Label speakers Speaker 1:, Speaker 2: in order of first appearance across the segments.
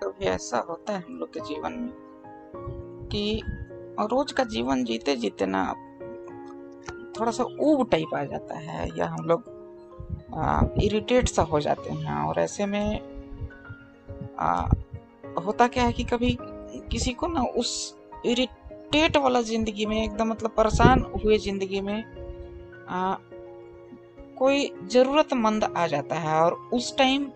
Speaker 1: कभी ऐसा होता है हम लोग के जीवन में कि रोज का जीवन जीते जीते ना थोड़ा सा ऊब टाइप आ जाता है, या हम लोग इरिटेट सा हो जाते हैं। और ऐसे में आ, होता क्या है कि कभी किसी को ना उस इरिटेट वाला जिंदगी में एकदम मतलब परेशान हुए जिंदगी में कोई जरूरतमंद आ जाता है, और उस टाइम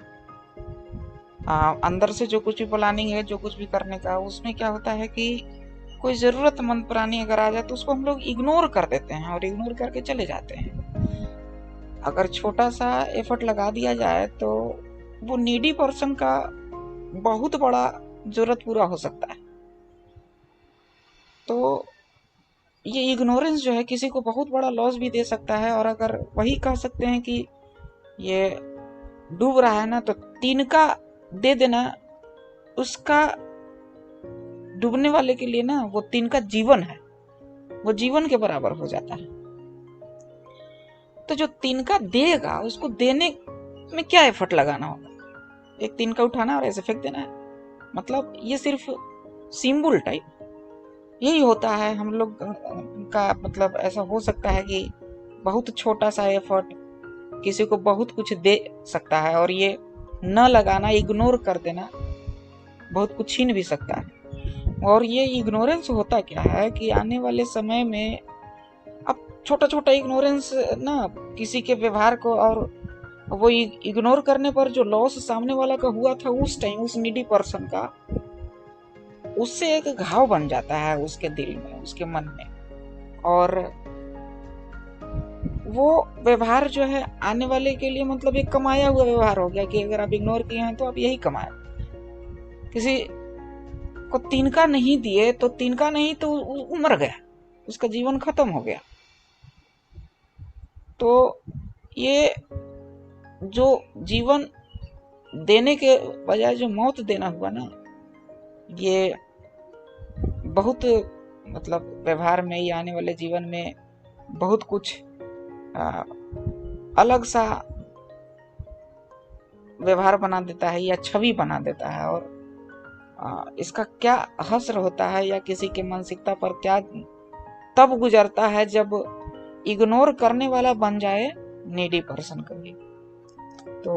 Speaker 1: अंदर से जो कुछ भी प्लानिंग है, जो कुछ भी करने का, उसमें क्या होता है कि कोई जरूरतमंद प्राणी अगर आ जाए तो उसको हम लोग इग्नोर कर देते हैं और इग्नोर करके चले जाते हैं। अगर छोटा सा एफर्ट लगा दिया जाए तो वो नीडी पर्सन का बहुत बड़ा जरूरत पूरा हो सकता है। तो ये इग्नोरेंस जो है किसी को बहुत बड़ा लॉस भी दे सकता है। और अगर वही कह सकते हैं कि ये डूब रहा है ना, तो तिनका दे देना उसका डूबने वाले के लिए ना, वो तिनका जीवन है, वो जीवन के बराबर हो जाता है। तो जो तिनका देगा उसको देने में क्या एफर्ट लगाना होगा? एक तिनका उठाना और ऐसे फेंक देना है। मतलब ये सिर्फ सिंबल टाइप यही होता है हम लोग का। मतलब ऐसा हो सकता है कि बहुत छोटा सा एफर्ट किसी को बहुत कुछ दे सकता है, और ये न लगाना, इग्नोर कर देना बहुत कुछ छीन भी सकता है। और ये इग्नोरेंस होता क्या है कि आने वाले समय में अब छोटा छोटा इग्नोरेंस ना किसी के व्यवहार को, और वो इग्नोर करने पर जो लॉस सामने वाला का हुआ था उस टाइम, उस नीडी पर्सन का, उससे एक घाव बन जाता है उसके दिल में, उसके मन में। और वो व्यवहार जो है आने वाले के लिए मतलब एक कमाया हुआ व्यवहार हो गया कि अगर आप इग्नोर किए हैं तो आप यही कमाए। किसी को तिनका नहीं दिए तो तिनका नहीं तो मर गया, उसका जीवन खत्म हो गया। तो ये जो जीवन देने के बजाय जो मौत देना हुआ ना, ये बहुत मतलब व्यवहार में या आने वाले जीवन में बहुत कुछ अलग सा व्यवहार बना देता है या छवि बना देता है। और इसका क्या असर होता है या किसी के मानसिकता पर क्या तब गुजरता है जब इग्नोर करने वाला बन जाए नीडी पर्सन कभी। तो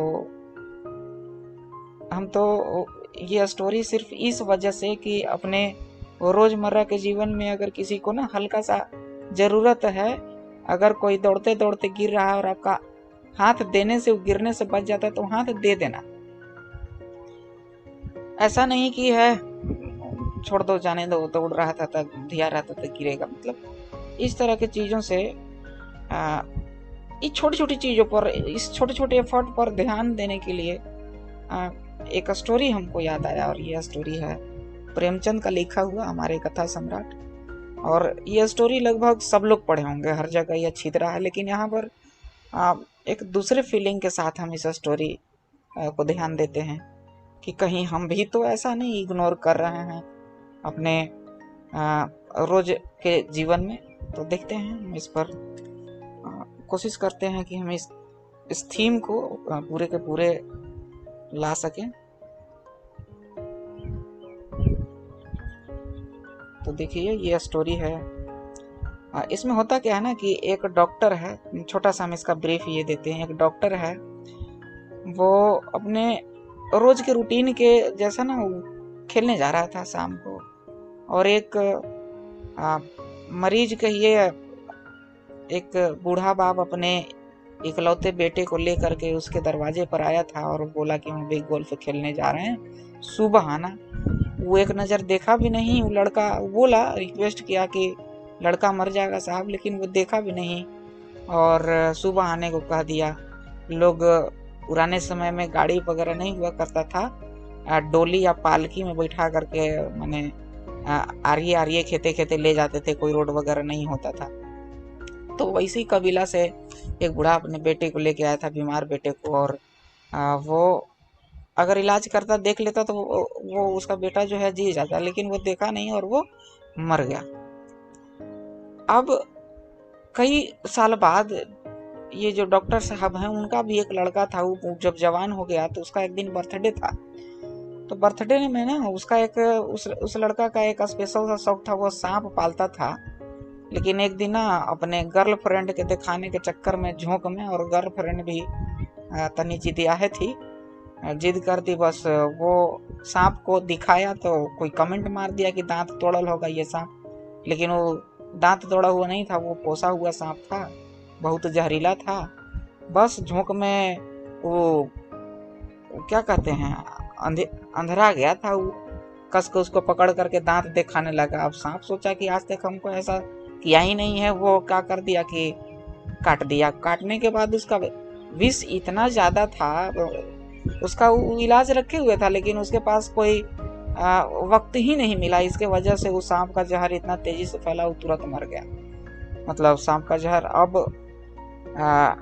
Speaker 1: हम तो ये स्टोरी सिर्फ इस वजह से कि अपने रोजमर्रा के जीवन में अगर किसी को ना हल्का सा जरूरत है, अगर कोई दौड़ते दौड़ते गिर रहा है और आपका हाथ देने से, गिरने से बच जाता है, तो हाथ दे देना। ऐसा नहीं कि है छोड़ दो, जाने दो, दौड़ रहा था तब धिया रहा था तब गिरेगा। मतलब इस तरह की चीजों से इस छोटी छोटी चीजों पर, इस छोटे छोटे एफर्ट पर ध्यान देने के लिए एक स्टोरी हमको याद आया। और यह स्टोरी है प्रेमचंद का लिखा हुआ, हमारे कथा सम्राट। और यह स्टोरी लगभग सब लोग पढ़े होंगे, हर जगह यह छितरा है, लेकिन यहाँ पर एक दूसरे फीलिंग के साथ हम इस स्टोरी को ध्यान देते हैं कि कहीं हम भी तो ऐसा नहीं इग्नोर कर रहे हैं अपने रोज के जीवन में। तो देखते हैं, हम इस पर कोशिश करते हैं कि हम इस थीम को पूरे के पूरे ला सकें। तो देखिए ये स्टोरी है। इसमें होता क्या है ना कि एक डॉक्टर है, छोटा सा हम इसका ब्रीफ ये देते हैं। एक डॉक्टर है, वो अपने रोज के रूटीन के जैसा ना खेलने जा रहा था शाम को, और एक मरीज कहिए, एक बूढ़ा बाप अपने इकलौते बेटे को लेकर के उसके दरवाजे पर आया था और बोला कि हम भी गोल्फ खेलने जा रहे हैं, सुबह आना। वो एक नज़र देखा भी नहीं, वो लड़का बोला, रिक्वेस्ट किया कि लड़का मर जाएगा साहब, लेकिन वो देखा भी नहीं और सुबह आने को कह दिया। लोग पुराने समय में गाड़ी वगैरह नहीं हुआ करता था, डोली या पालकी में बैठा करके मैंने आरिये आरिये खेते खेते ले जाते थे, कोई रोड वगैरह नहीं होता था। तो वैसे ही कबीला से एक बूढ़ा अपने बेटे को लेके आया था, बीमार बेटे को, और वो अगर इलाज करता, देख लेता तो वो उसका बेटा जो है जी जाता, लेकिन वो देखा नहीं और वो मर गया। अब कई साल बाद ये जो डॉक्टर साहब हैं, उनका भी एक लड़का था, वो जब जवान हो गया तो उसका एक दिन बर्थडे था। तो बर्थडे में ना उसका एक उस लड़का का एक स्पेशल सा शौक था, वो सांप पालता था। लेकिन एक दिन ना अपने गर्लफ्रेंड के दिखाने के चक्कर में, झोंक में, और गर्लफ्रेंड भी तनी जिदियाहे थी, जिद कर दी बस। वो सांप को दिखाया तो कोई कमेंट मार दिया कि दांत तोड़ल होगा ये सांप, लेकिन वो दांत तोड़ा हुआ नहीं था, वो पोसा हुआ सांप था, बहुत जहरीला था। बस झोंक में वो क्या कहते हैं, अंधेरा गया था। वो कस के उसको पकड़ करके दांत दिखाने लगा। अब सांप सोचा कि आज तक हमको ऐसा किया ही नहीं है। वो क्या कर दिया कि काट दिया। काटने के बाद उसका विष इतना ज्यादा था, उसका वो इलाज रखे हुए था, लेकिन उसके पास कोई वक्त ही नहीं मिला। इसके वजह से वो सांप का जहर इतना तेजी से फैला, वो तुरंत मर गया। मतलब सांप का जहर। अब आ,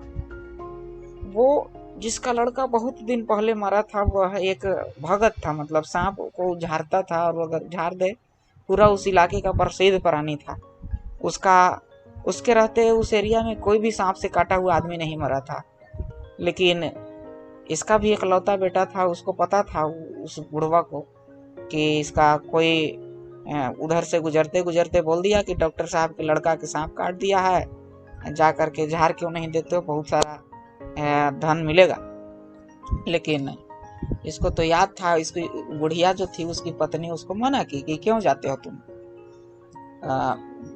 Speaker 1: वो जिसका लड़का बहुत दिन पहले मरा था, वह एक भगत था, मतलब सांप को झाड़ता था, और अगर झाड़ दे, पूरा उस इलाके का प्रसिद्ध प्राणी था। उसका उसके रहते उस एरिया में कोई भी सांप से काटा हुआ आदमी नहीं मरा था। लेकिन इसका भी एक लौता बेटा था, उसको पता था उस बुढ़वा को कि इसका कोई उधर से गुजरते गुजरते बोल दिया कि डॉक्टर साहब के लड़का के सांप काट दिया है, जा करके झाड़ क्यों नहीं देते हो, बहुत सारा धन मिलेगा। लेकिन इसको तो याद था, इसकी बुढ़िया जो थी उसकी पत्नी उसको मना की कि क्यों जाते हो तुम,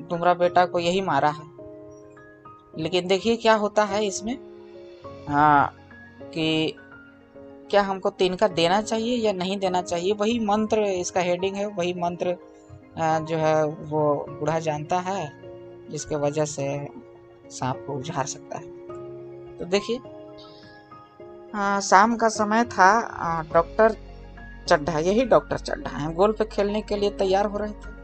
Speaker 1: तुम्हारा बेटा को यही मारा है। लेकिन देखिए क्या होता है इसमें, कि क्या हमको तिनका देना चाहिए या नहीं देना चाहिए, वही मंत्र इसका हेडिंग है। वही मंत्र जो है वो बूढ़ा जानता है, जिसके वजह से सांप को उझाड़ सकता है। तो देखिए शाम का समय था। डॉक्टर चड्ढा, यही डॉक्टर चड्ढा है, गोल्फ खेलने के लिए तैयार हो रहे थे।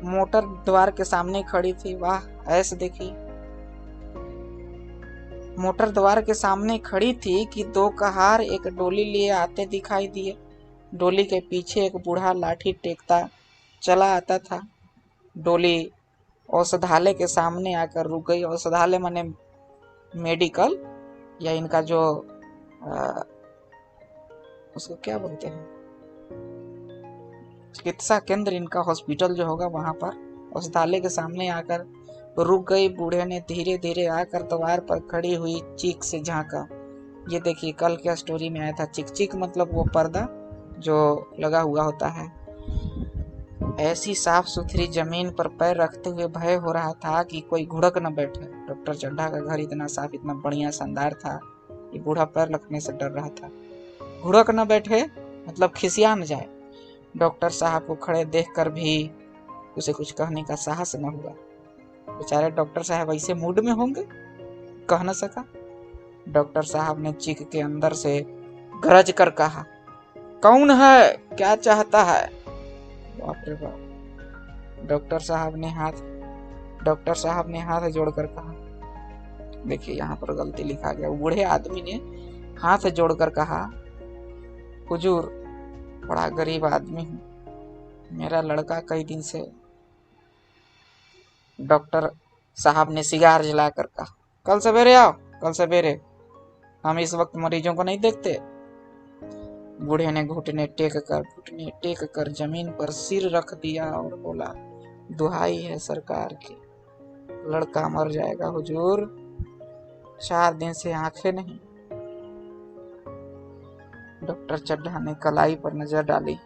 Speaker 1: मोटर द्वार के सामने खड़ी थी। वाह, ऐसे देखिए, मोटर द्वार के सामने खड़ी थी कि दो कहार एक डोली लिए आते दिखाई दिए। डोली के पीछे एक बूढ़ा लाठी टेकता चला आता था। डोली औषधालय के सामने आकर रुक गई। औषधालय माने मेडिकल, या इनका जो उसको क्या बोलते हैं, चिकित्सा केंद्र, इनका हॉस्पिटल जो होगा वहां पर। औषधालय के सामने आकर रुक गई। बूढ़े ने धीरे धीरे आकर द्वार पर खड़ी हुई चीख से झांका। ये देखिए, कल क्या स्टोरी में आया था, चिक चिक मतलब वो पर्दा जो लगा हुआ होता है। ऐसी साफ सुथरी जमीन पर पैर रखते हुए भय हो रहा था कि कोई घुड़क न बैठे। डॉक्टर चड्ढा का घर इतना साफ, इतना बढ़िया, शानदार था, ये बूढ़ा पैर रखने से डर रहा था। घुड़क न बैठे मतलब खिसिया न जाए। डॉक्टर साहब को खड़े देखकर भी उसे कुछ कहने का साहस न हुआ। बेचारे डॉक्टर साहब ऐसे मूड में होंगे, कह न सका। डॉक्टर साहब ने चीख के अंदर से गरज कर कहा, कौन है, क्या चाहता है? बाप रे बाप। डॉक्टर साहब ने हाथ जोड़कर कहा, देखिए यहाँ पर गलती लिखा गया। बूढ़े आदमी ने हाथ जोड़कर कहा, हुजूर, बड़ा गरीब आदमी हूँ, मेरा लड़का कई दिन से। डॉक्टर साहब ने सिगार जलाकर कहा, कल सवेरे आओ, कल सवेरे, हम इस वक्त मरीजों को नहीं देखते। बूढ़े ने घुटने टेक कर जमीन पर सिर रख दिया और बोला, दुहाई है सरकार की, लड़का मर जाएगा हुजूर, 4 दिन से आंखें नहीं। डॉक्टर चड्ढा ने कलाई पर नजर डाली।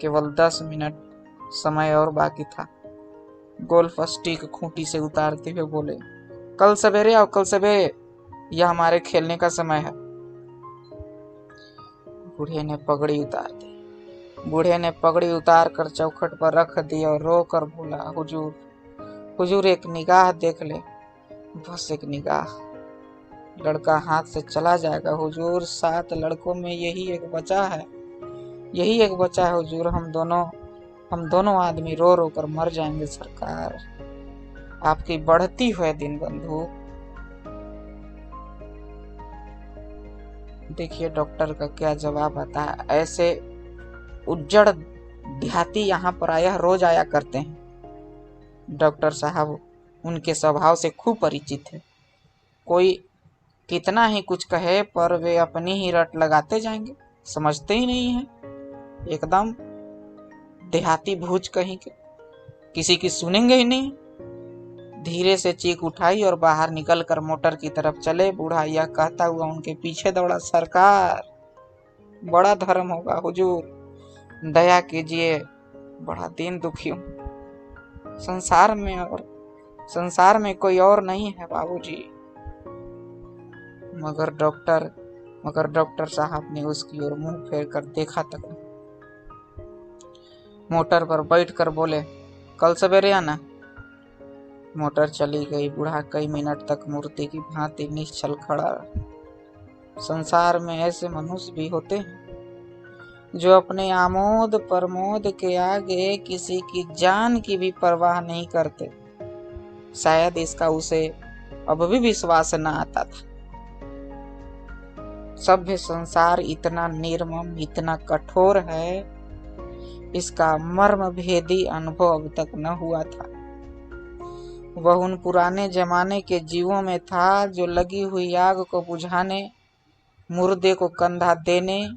Speaker 1: केवल 10 मिनट समय और बाकी था। गोल्फ स्टिक खूंटी से उतारते हुए बोले, कल सवेरे आओ, कल सवेरे, यह हमारे खेलने का समय है। बूढ़े ने पगड़ी उतार कर चौखट पर रख दी और रो कर बोला, हुजूर, हुजूर एक निगाह देख ले, बस एक निगाह, लड़का हाथ से चला जाएगा हुजूर। 7 लड़कों में यही एक बचा है हुजूर। हम दोनों आदमी रो रो कर मर जाएंगे सरकार। आपकी बढ़ती हुए दिन बंधु। देखिए डॉक्टर का क्या जवाब आता है। ऐसे उज्जड़ देहाती यहाँ पर रोज आया करते हैं। डॉक्टर साहब उनके स्वभाव से खूब परिचित है। कोई कितना ही कुछ कहे पर वे अपनी ही रट लगाते जाएंगे, समझते ही नहीं है। एकदम देहाती भूज कहीं के, किसी की सुनेंगे ही नहीं। धीरे से चीख उठाई और बाहर निकलकर मोटर की तरफ चले। बूढ़ा यह कहता हुआ उनके पीछे दौड़ा, सरकार, बड़ा धर्म होगा हुजूर, दया कीजिए, बड़ा दीन दुखी हूं, संसार में कोई और नहीं है बाबूजी। मगर डॉक्टर साहब ने उसकी ओर मुंह फेर कर देखा तक नहीं। मोटर पर बैठकर बोले, कल सवेरे आना। मोटर चली गई। बूढ़ा कई मिनट तक मूर्ति की भांति निश्चल खड़ा रहा। संसार में ऐसे मनुष्य भी होते हैं जो अपने आमोद प्रमोद के आगे किसी की जान की भी परवाह नहीं करते। शायद इसका उसे अब भी विश्वास न आता था। सभ्य संसार इतना निर्मम, इतना कठोर है, इसका मर्म भेदी अनुभव अब तक न हुआ था। वह उन पुराने जमाने के जीवों में था जो लगी हुई आग को बुझाने, मुर्दे को कंधा देने,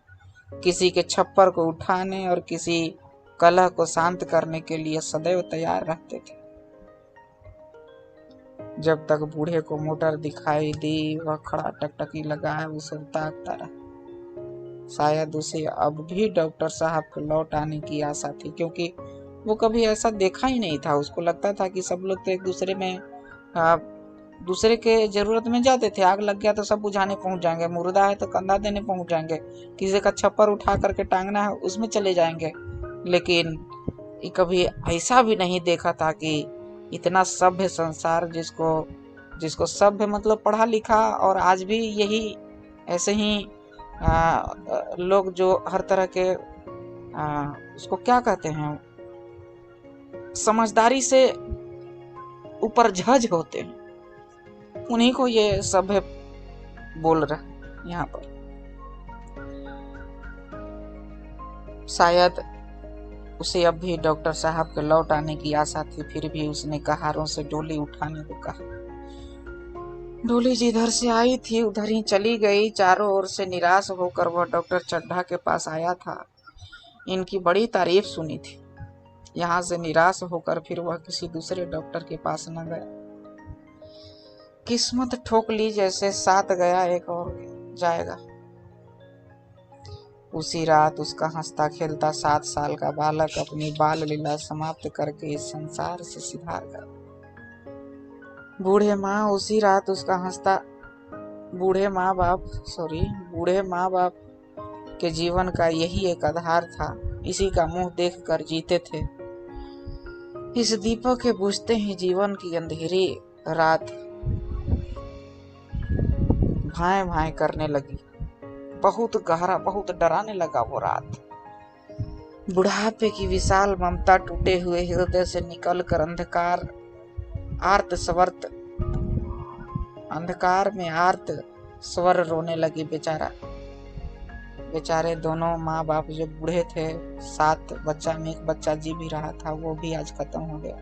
Speaker 1: किसी के छप्पर को उठाने और किसी कलह को शांत करने के लिए सदैव तैयार रहते थे। जब तक बूढ़े को मोटर दिखाई दी, वह खड़ा टकटकी लगाए उसे ताकता रहा। शायद उसे अब भी डॉक्टर साहब को लौट आने की आशा थी, क्योंकि वो कभी ऐसा देखा ही नहीं था। उसको लगता था कि सब लोग तो एक दूसरे के जरूरत में जाते थे। आग लग गया तो सब बुझाने पहुंच जाएंगे, मुर्दा है तो कंधा देने पहुंच जाएंगे, किसी का छप्पर उठा करके टांगना है उसमें चले जाएंगे। लेकिन कभी ऐसा भी नहीं देखा था कि इतना सभ्य संसार, जिसको सभ्य मतलब पढ़ा लिखा, और आज भी यही ऐसे ही लोग जो हर तरह के उसको क्या कहते हैं, समझदारी से ऊपर जज होते हैं, उन्हीं को ये सभ्य बोल रहा है यहाँ पर। शायद उसे अब भी डॉक्टर साहब के लौट आने की आशा थी, फिर भी उसने कहारों से डोली उठाने को कहा। डोली जिधर से आई थी उधर ही चली गई। चारों ओर से निराश होकर वह डॉक्टर चड्ढा के पास आया था। इनकी बड़ी तारीफ सुनी थी। यहाँ से निराश होकर फिर वह किसी दूसरे डॉक्टर के पास न गया। किस्मत ठोक ली जैसे, साथ गया एक और जाएगा। उसी रात उसका हंसता खेलता 7 साल का बालक अपनी बाल लीला समाप्त करके इस संसार से सिधार गया। बूढ़े माँ बाप के जीवन का यही एक आधार था। इसी का मुंह देखकर जीते थे। इस दीपक के बुझते ही जीवन की अंधेरी रात भाए भाए करने लगी। बहुत गहरा, बहुत डराने लगा वो रात। बुढ़ापे की विशाल ममता टूटे हुए हृदय से निकलकर अंधकार में आर्त स्वर रोने लगी। बेचारे दोनों माँ बाप जो बूढ़े थे, 7 बच्चा में एक बच्चा जी भी रहा था, वो भी आज खत्म हो गया।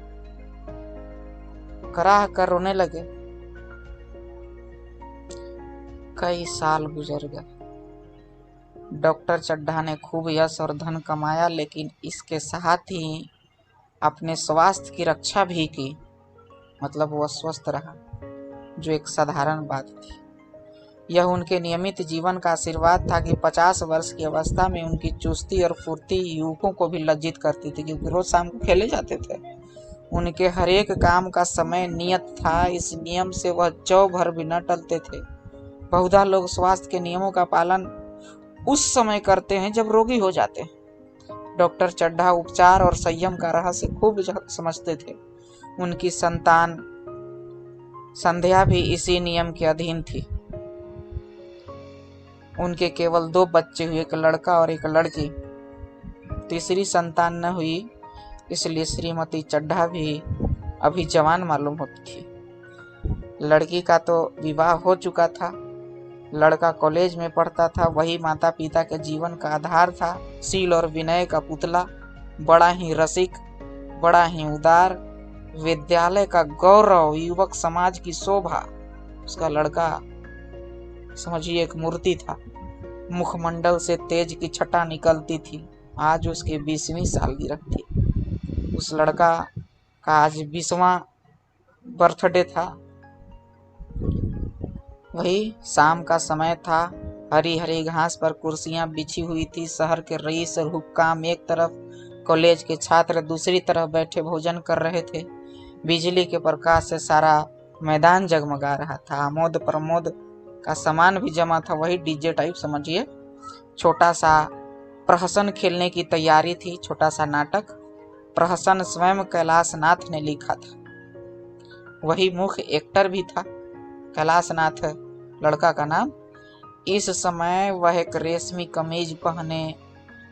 Speaker 1: कराह कर रोने लगे। कई साल गुजर गए। डॉक्टर चड्ढा ने खूब यश और धन कमाया, लेकिन इसके साथ ही अपने स्वास्थ्य की रक्षा भी की। मतलब वह स्वस्थ रहा, जो एक साधारण बात थी। यह उनके नियमित जीवन का आशीर्वाद था कि 50 वर्ष की अवस्था में उनकी चुस्ती और फुर्ती युवकों को भी लज्जित करती थी, क्योंकि रोज शाम को खेले जाते थे। उनके हर एक काम का समय नियत था। इस नियम से वह चौ भर भी न टलते थे। बहुधा लोग स्वास्थ्य के नियमों का पालन उस समय करते हैं जब रोगी हो जाते हैं। डॉक्टर चड्ढा उपचार और संयम का रहस्य खूब समझते थे। उनकी संतान संध्या भी इसी नियम के अधीन थी। उनके केवल 2 बच्चे हुए, एक लड़का और एक लड़की। तीसरी संतान न हुई, इसलिए श्रीमती चड्ढा भी अभी जवान मालूम होती थी। लड़की का तो विवाह हो चुका था। लड़का कॉलेज में पढ़ता था। वही माता पिता के जीवन का आधार था। शील और विनय का पुतला, बड़ा ही रसिक, बड़ा ही उदार, विद्यालय का गौरव, युवक समाज की शोभा। उसका लड़का समझिए एक मूर्ति था। मुखमंडल से तेज की छटा निकलती थी। आज उसकी 20वीं सालगिरह थी। उस लड़का का आज 20वां बर्थडे था। वही शाम का समय था। हरी हरी घास पर कुर्सियां बिछी हुई थी। शहर के रईस और हुक्काम एक तरफ, कॉलेज के छात्र दूसरी तरफ बैठे भोजन कर रहे थे। बिजली के प्रकाश से सारा मैदान जगमगा रहा था। आमोद प्रमोद का सामान भी जमा था, वही डीजे टाइप समझिए। छोटा सा प्रहसन खेलने की तैयारी थी, छोटा सा नाटक। प्रहसन स्वयं कैलाश नाथ ने लिखा था, वही मुख्य एक्टर भी था। कैलाश नाथ लड़का का नाम। इस समय वह एक रेशमी कमीज पहने,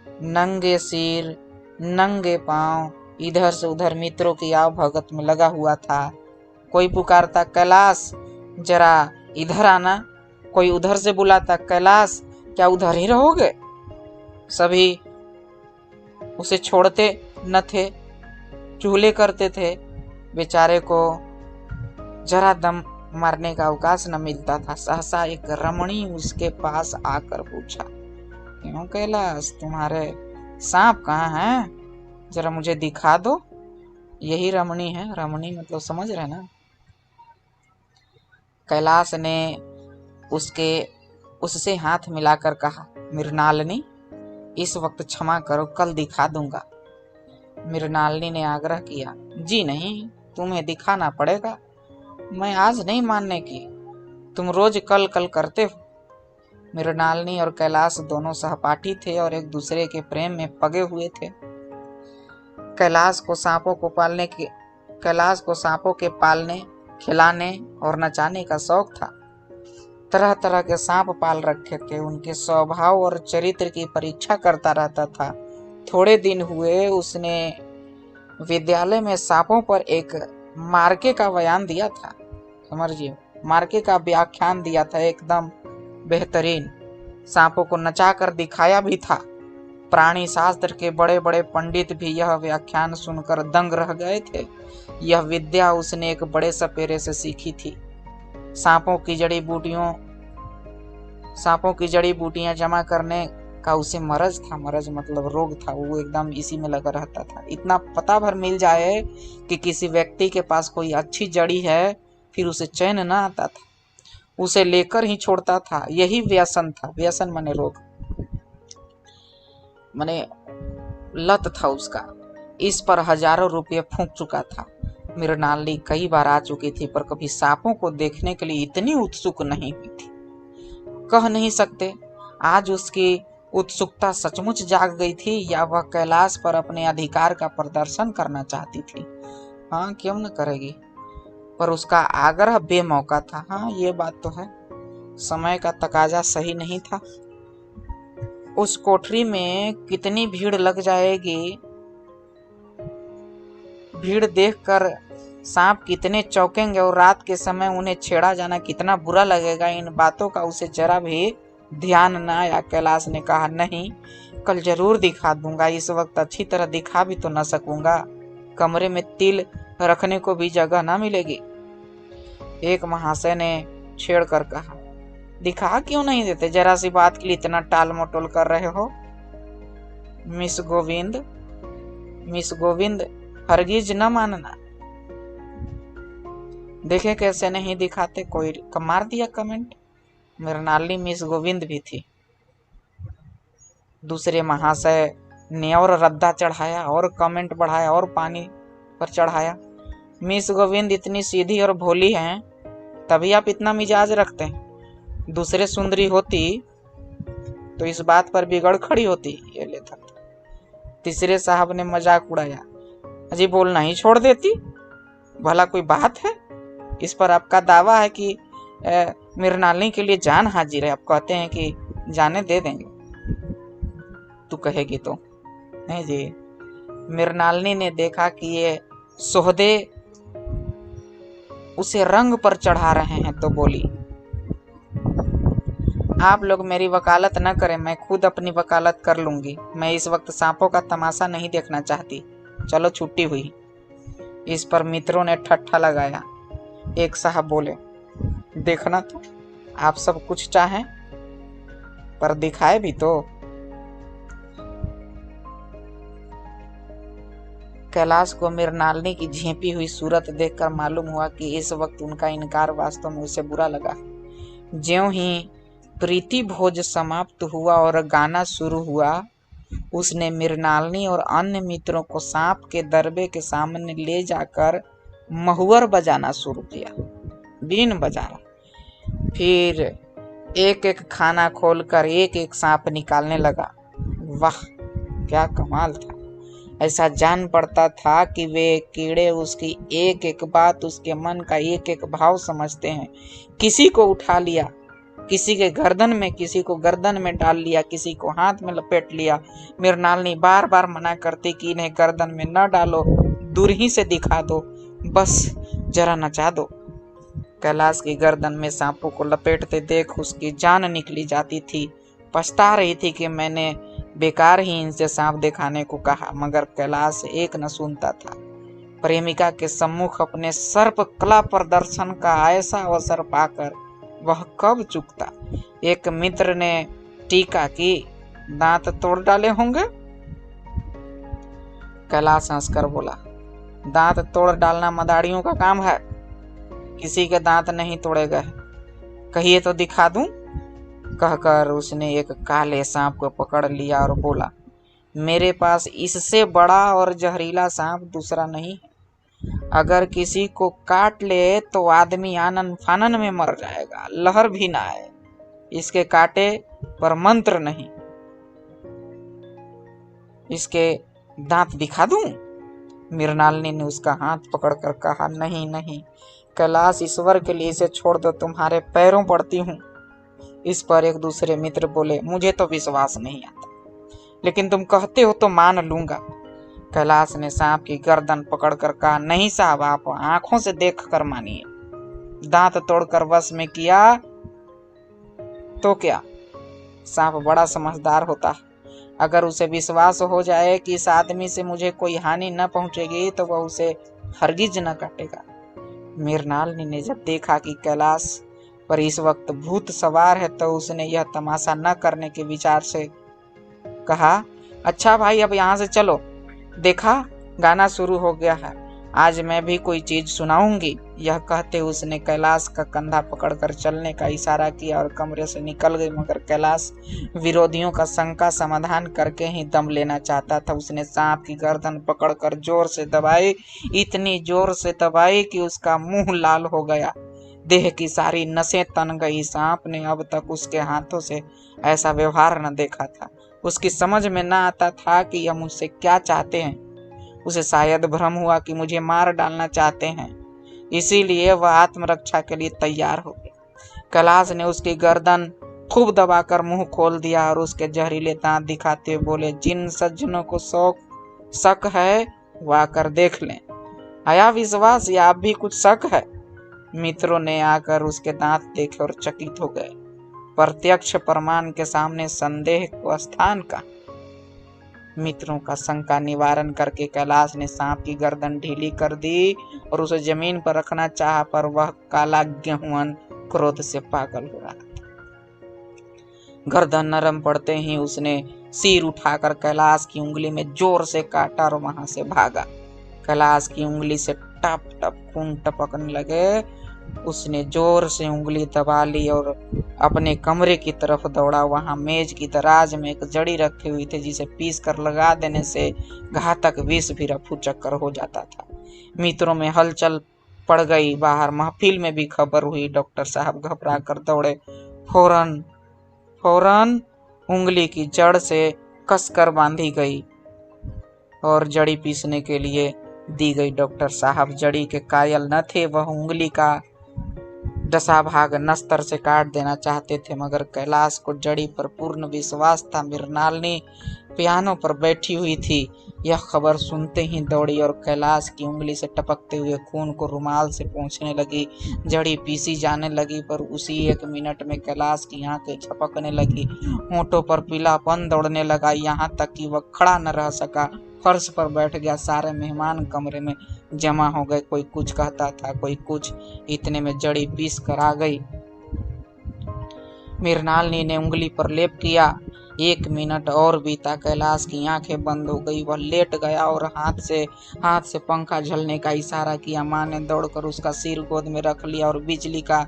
Speaker 1: नंगे सिर नंगे पांव इधर से उधर मित्रों की आव भगत में लगा हुआ था। कोई पुकारता, कैलाश जरा इधर आना। कोई उधर से बुलाता, कैलाश क्या उधर ही रहोगे। सभी उसे छोड़ते न थे, चूल्हे करते थे। बेचारे को जरा दम मारने का अवकाश न मिलता था। सहसा एक रमणी उसके पास आकर पूछा, क्यों कैलाश, तुम्हारे सांप कहाँ हैं? जरा मुझे दिखा दो। यही रमणी है। रमणी मतलब समझ रहे ना। कैलाश ने उससे हाथ मिलाकर कहा, मृणालिनी इस वक्त क्षमा करो, कल दिखा दूंगा। मृणालिनी ने आग्रह किया, जी नहीं, तुम्हें दिखाना पड़ेगा। मैं आज नहीं मानने की, तुम रोज कल कल करते हो। मृणालिनी और कैलाश दोनों सहपाठी थे और एक दूसरे के प्रेम में पगे हुए थे। कैलाश को सांपों के पालने, खिलाने और नचाने का शौक था। तरह तरह के सांप पाल रखे थे। उनके स्वभाव और चरित्र की परीक्षा करता रहता था। थोड़े दिन हुए उसने विद्यालय में सांपों पर एक मार्के का बयान दिया था। समझिए, मार्के का व्याख्यान दिया था, एकदम बेहतरीन। सांपों को नचा कर दिखाया भी था। प्राणी शास्त्र के बड़े बड़े पंडित भी यह व्याख्यान सुनकर दंग रह गए थे। यह विद्या उसने एक बड़े सपेरे से सीखी थी। सांपों की जड़ी बूटियां जमा करने का उसे मरज था। मरज मतलब रोग था, वो एकदम इसी में लगा रहता था। इतना पता भर मिल जाए कि किसी व्यक्ति के पास कोई अच्छी जड़ी है, फिर उसे चैन न आता था, उसे लेकर ही छोड़ता था। यही व्यसन था। व्यसन माने रोग, माने लत था उसका। इस पर हजारों रुपये फूंक चुका था। मृणालिनी कई बार आ चुकी थी, पर कभी सांपों को देखने के लिए इतनी उत्सुक नहीं हुई थी। कह नहीं सकते आज उसकी उत्सुकता सचमुच जाग गई थी या वह कैलाश पर अपने अधिकार का प्रदर्शन करना चाहती थी। हाँ, क्यों न करेगी, पर उसका आग्रह बेमौका था। हाँ, ये बात तो है, समय का तकाजा सही नहीं था। उस कोठरी में कितनी भीड़ लग जाएगी, भीड़ देखकर सांप कितने चौंकेंगे और रात के समय उन्हें छेड़ा जाना कितना बुरा लगेगा, इन बातों का उसे जरा भी ध्यान न आया। कैलाश ने कहा, नहीं, कल जरूर दिखा दूंगा। इस वक्त अच्छी तरह दिखा भी तो न सकूंगा, कमरे में तिल रखने को भी जगह न मिलेगी। एक महाशय ने छेड़ कर कहा, दिखा क्यों नहीं देते? जरा सी बात के लिए इतना टाल मटोल कर रहे हो। मिस गोविंद हरगिज न मानना। देखे कैसे नहीं दिखाते। कोई मार दिया कमेंट। मृणालिनी मिस गोविंद भी थी। दूसरे महाशय ने और रद्दा चढ़ाया और कमेंट बढ़ाया और पानी पर चढ़ाया। मिस गोविंद इतनी सीधी और भोली हैं, तभी आप इतना मिजाज रखते हैं। दूसरे सुंदरी होती तो इस बात पर बिगड़ खड़ी होती। ये लेता। तीसरे साहब ने मजाक उड़ाया, अजी बोलना ही छोड़ देती, भला कोई बात है? इस पर आपका दावा है कि मृणालिनी के लिए जान हाजिर है। आप कहते हैं कि जाने दे देंगे। तू कहेगी तो नहीं जी। मृणालिनी ने देखा कि ये सोहदे उसे रंग पर चढ़ा रहे हैं, तो बोली, आप लोग मेरी वकालत न करें, मैं खुद अपनी वकालत कर लूंगी। मैं इस वक्त सांपों का तमाशा नहीं देखना चाहती। चलो, छुट्टी हुई। इस पर मित्रों ने ठट्ठा लगाया। एक साहब बोले, देखना तो आप सब कुछ चाहें, पर दिखाए भी तो। कैलाश को मृणालिनी की झेंपी हुई सूरत देखकर मालूम हुआ कि इस वक्त उनका इनकार वास्तव में उसे बुरा लगा। ज्यों ही प्रीति भोज समाप्त हुआ और गाना शुरू हुआ, उसने मृणालिनी और अन्य मित्रों को सांप के दरबे के सामने ले जाकर महुअर बजाना शुरू किया, बीन बजाना। फिर एक एक खाना खोलकर एक एक सांप निकालने लगा। वाह, क्या कमाल था! ऐसा जान पड़ता था कि वे कीड़े उसकी एक एक बात, उसके मन का एक एक भाव समझते हैं। किसी को उठा लिया, किसी के गर्दन में, किसी को गर्दन में डाल लिया, किसी को हाथ में लपेट लिया। मृणालिनी बार बार मना करती कि इन्हें गर्दन में न डालो, दूर ही से दिखा दो, बस जरा नचा दो। कैलाश की गर्दन में सांपों को लपेटते देख उसकी जान निकली जाती थी। पछता रही थी कि मैंने बेकार ही इनसे सांप दिखाने को कहा, मगर कैलाश एक न सुनता था। प्रेमिका के सम्मुख अपने सर्प कला प्रदर्शन का ऐसा अवसर पाकर वह कब चूकता। एक मित्र ने टीका की, दांत तोड़ डाले होंगे? कैलाश हंसकर बोला, दांत तोड़ डालना मदारियों का काम है, किसी के दांत नहीं तोड़े गए। कहिए तो दिखा दूं? कहकर उसने एक काले सांप को पकड़ लिया और बोला, मेरे पास इससे बड़ा और जहरीला सांप दूसरा नहीं है। अगर किसी को काट ले तो आदमी आनन फानन में मर जाएगा, लहर भी ना आए। इसके काटे पर मंत्र नहीं। इसके दांत दिखा दूं? मृणालिनी ने उसका हाथ पकड़कर कहा, नहीं नहीं कैलाश, ईश्वर के लिए इसे छोड़ दो, तुम्हारे पैरों पड़ती हूँ। इस पर एक दूसरे मित्र बोले, मुझे तो विश्वास नहीं आता, लेकिन तुम कहते हो तो मान लूंगा। कैलाश ने सांप की गर्दन पकड़कर कहा, नहीं साहब, आप आंखों से देख कर मानिए। दांत तोड़कर वश में किया तो क्या? सांप बड़ा समझदार होता है। अगर उसे विश्वास हो जाए कि इस आदमी से मुझे कोई हानि न पहुंचेगी तो वह उसे हरगिज न काटेगा। मृणालिनी ने जब देखा कि कैलाश पर इस वक्त भूत सवार है तो उसने यह तमाशा न करने के विचार से कहा, अच्छा भाई, अब यहाँ से चलो, देखा गाना शुरू हो गया है, आज मैं भी कोई चीज सुनाऊंगी। यह कहते उसने कैलाश का कंधा पकड़कर चलने का इशारा किया और कमरे से निकल गई, मगर कैलाश विरोधियों का शंका समाधान करके ही दम लेना चाहता था। उसने सांप की गर्दन पकड़कर जोर से दबाई, इतनी जोर से दबाई कि उसका मुंह लाल हो गया, देह की सारी नसें तन गई। सांप ने अब तक उसके हाथों से ऐसा व्यवहार न देखा था। उसकी समझ में न आता था कि यह मुझसे क्या चाहते हैं। उसे शायद भ्रम हुआ कि मुझे मार डालना चाहते हैं, इसीलिए वह आत्मरक्षा के लिए तैयार हो गया। कैलाश ने उसकी गर्दन खूब दबाकर मुंह खोल दिया और उसके जहरीले दांत दिखाते हुए बोले, जिन सज्जनों को शक है वह आकर देख लें। आया विश्वास या अब भी कुछ शक है? मित्रों ने आकर उसके दांत देखे और चकित हो गए। प्रत्यक्ष प्रमाण के सामने संदेह को स्थान का। मित्रों का शंका निवारण करके कैलाश ने सांप की गर्दन ढीली कर दी और उसे जमीन पर रखना चाहा, पर वह काला गेहूं क्रोध से पागल हो रहा था। गर्दन नरम पड़ते ही उसने सिर उठाकर कैलाश की उंगली में जोर से काटा और वहां से भागा। कैलाश की उंगली से टप टप खून टपकने लगे। उसने जोर से उंगली दबा ली और अपने कमरे की तरफ दौड़ा। वहां मेज की दराज में एक जड़ी रखी हुई थी जिसे पीस कर लगा देने से घातक विष भी रफू चक्कर हो जाता था। मित्रों में हलचल पड़ गई। बाहर महफिल में भी खबर हुई। डॉक्टर साहब घबरा कर दौड़े। फौरन उंगली की जड़ से कसकर बांधी गई और जड़ी पीसने के लिए दी गई। डॉक्टर साहब जड़ी के कायल न थे, वह उंगली का दशा भाग नस्तर से काट देना चाहते थे, मगर कैलाश को जड़ी पर पूर्ण विश्वास था। मृणालिनी पियानो पर बैठी हुई थी। यह खबर सुनते ही दौड़ी और कैलाश की उंगली से टपकते हुए खून को रुमाल से पोंछने लगी। जड़ी पीसी जाने लगी, पर उसी एक मिनट में कैलाश की आंखें झपकने लगी, होंठों पर पीलापन दौड़ने लगा, यहाँ तक कि वह खड़ा न रह सका, फर्श पर बैठ गया। सारे मेहमान कमरे में जमा हो गए। कोई कुछ कहता था, कोई कुछ। इतने में जड़ी पीस कर आ गई। मृणालिनी ने उंगली पर लेप किया। 1 मिनट और बीता। कैलाश की आंखें बंद हो गई। वह लेट गया और हाथ से पंखा झलने का इशारा किया। माँ ने दौड़कर उसका सिर गोद में रख लिया और बिजली का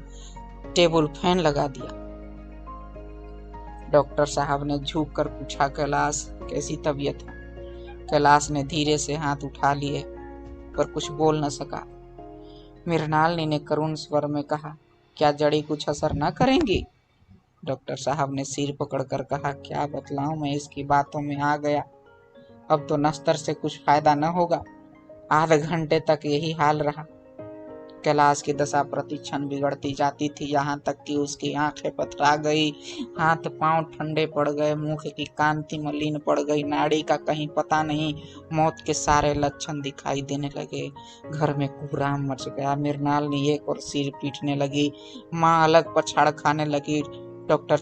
Speaker 1: टेबल फैन लगा दिया। डॉक्टर साहब ने झुक कर पूछा, कैलाश कैसी तबीयत है? कैलाश ने धीरे से हाथ उठा लिए पर कुछ बोल न सका। मृणालिनी ने करुण स्वर में कहा, क्या जड़ी कुछ असर न करेंगी? डॉक्टर साहब ने सिर पकड़कर कहा, क्या बतलाऊं, मैं इसकी बातों में आ गया। अब तो नश्तर से कुछ फायदा न होगा। आधे घंटे तक यही हाल रहा। कैलाश की दशा प्रति क्षण बिगड़ती जाती थी, यहाँ तक कि उसकी आंखें पथरा गई, हाथ पांव ठंडे पड़ गए, मुख की कांति मलिन पड़ गई, नाड़ी का कहीं पता नहीं। मौत के सारे लक्षण दिखाई देने लगे। घर में कोहराम मच गया। मृणालिनी एक और सिर पीटने लगी। माँ अलग पछाड़ खाने लगी। डॉक्टर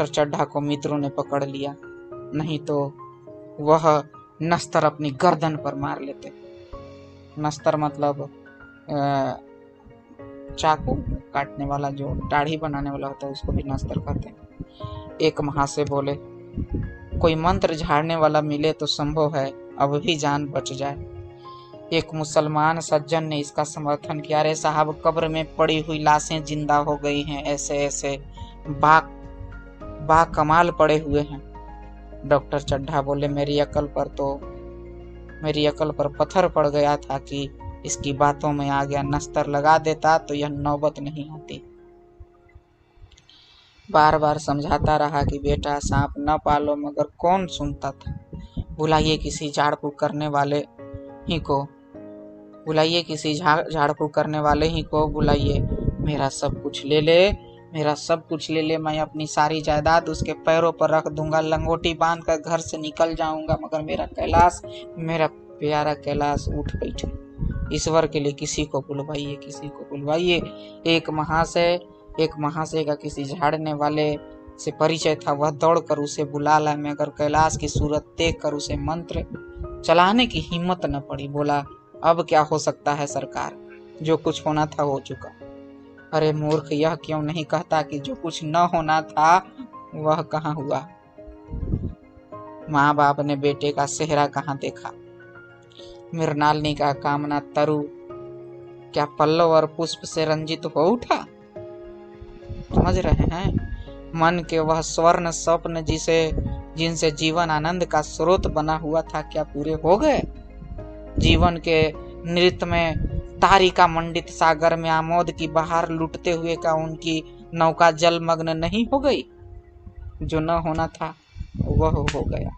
Speaker 1: चड्ढा को मित्रों ने पकड़ लिया, नहीं तो वह नस्तर अपनी गर्दन पर मार लेते। नस्तर मतलब चाकू काटने वाला, जो दाढ़ी बनाने वाला होता है उसको भी नस्तर कहते हैं। एक महाशय बोले, कोई मंत्र झाड़ने वाला मिले तो संभव है अब भी जान बच जाए। एक मुसलमान सज्जन ने इसका समर्थन किया, अरे साहब कब्र में पड़ी हुई लाशें जिंदा हो गई हैं, ऐसे ऐसे बा कमाल पड़े हुए हैं। डॉक्टर चड्ढा बोले, मेरी अकल पर पत्थर पड़ गया था कि इसकी बातों में आ गया। नस्तर लगा देता तो यह नौबत नहीं आती। बार बार समझाता रहा कि बेटा सांप न पालो, मगर कौन सुनता था। बुलाइए किसी झाड़ फूक करने वाले ही को बुलाइए। मेरा सब कुछ ले ले, मैं अपनी सारी जायदाद उसके पैरों पर रख दूंगा, लंगोटी बांध कर घर से निकल जाऊंगा, मगर मेरा प्यारा कैलाश उठ बैठे। ईश्वर के लिए किसी को बुलवाइए। एक महाशय का किसी झाड़ने वाले से परिचय था, वह दौड़कर उसे बुला लाया, मगर कैलाश की सूरत देखकर उसे मंत्र चलाने की हिम्मत न पड़ी। बोला, अब क्या हो सकता है सरकार, जो कुछ होना था हो चुका। अरे मूर्ख, यह क्यों नहीं कहता कि जो कुछ न होना था वह कहाँ हुआ? माँ बाप ने बेटे का सेहरा कहाँ देखा? मृणालिनी का कामना तरु क्या पल्लव और पुष्प से रंजित हो उठा? समझ रहे हैं? मन के वह स्वर्ण स्वप्न जिनसे जीवन आनंद का स्रोत बना हुआ था, क्या पूरे हो गए? जीवन के नृत्य में तारिका मंडित सागर में आमोद की बहार लुटते हुए का उनकी नौका जलमग्न नहीं हो गई? जो न होना था वह हो गया।